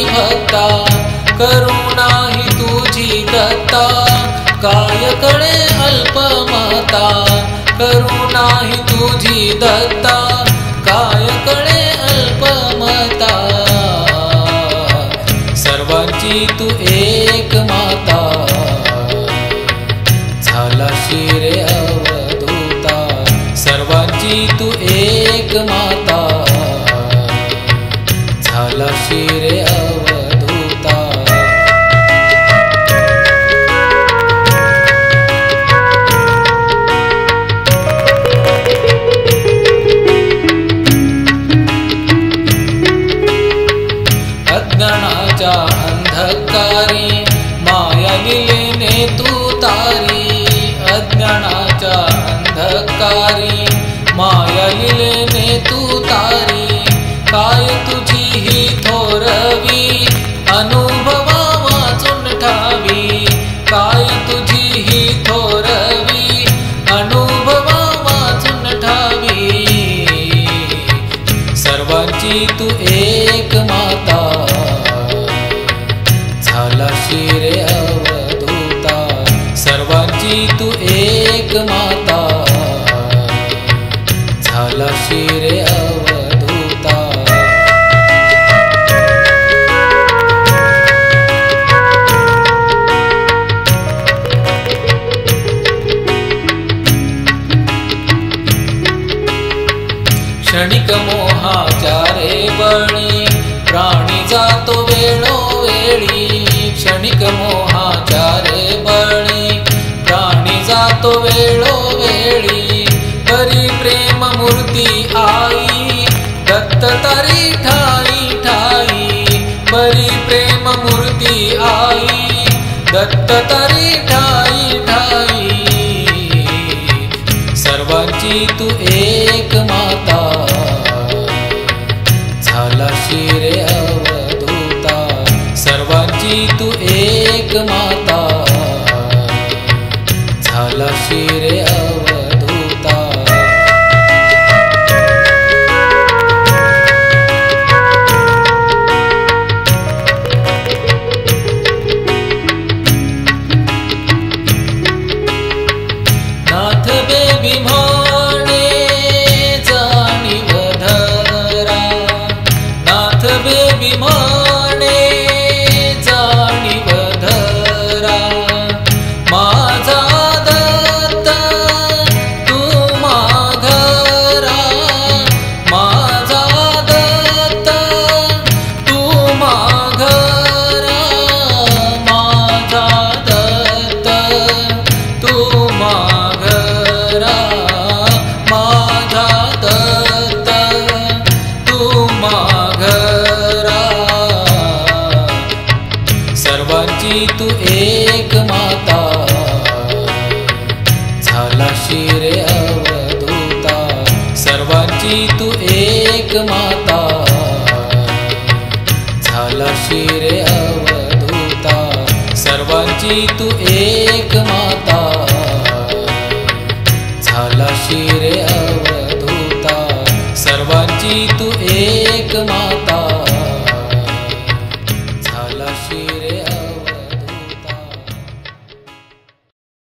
भक्ता, करुणा ही तुझी दत्ता, काय कळे अल्पमता, करुणा ही तुझी दत्ता, काय कळे अल्पमता, सर्वांची तू एक माता, झाला शिरे अवधूता, सर्वांची तू एक माता, झाला शिरे अवधूता। अज्ञानाच्या अंधकारी माया लीलेने तू तारी, अज्ञानाच्या अंधकारी माया लीलेने तू तारी, काय तुझी ही थोरवी अनुभवा वाचून ठावी, काय तुझी ही थोरवी अनुभवा वाचून ठावी, सर्वांची तू एक माता, झाला शिरे अवधूता, सर्वांची तू एक माता, झाला शिरे अवधूता। क्षणिक मोहाच्या रे बळी प्राणी जातो वेळोवेळी, क्षणिक मोहाच्या रे बळी प्राणी जातो वेळोवेळी, परी प्रेम मूर्ती आई दत्त तारी ठाई ठाई, परी प्रेम मूर्ती आई दत्त तारी ठाई ठाई, सर्वांची तू एक माता, झाला शिरे अवधूता, सर्वांची तू एक माता, झाला शिरे अवधूता। नाथ बेबी म्हणे जाणीव धरा, नाथ बेबी म्हणे जाणीव धरा, माझा दत्त तू माघरा, माझा दत्त तू माघरा, माझा दत्त तू माघरा, माझा दत्त तू माघरा, सर्वांची तू एक माता, झाला शिरे अवधूता, सर्वांची तू एक माता, झाला शिरे अवधूता, सर्वांची तू एक माता, झाला शिरे अवधूता, सर्वांची तू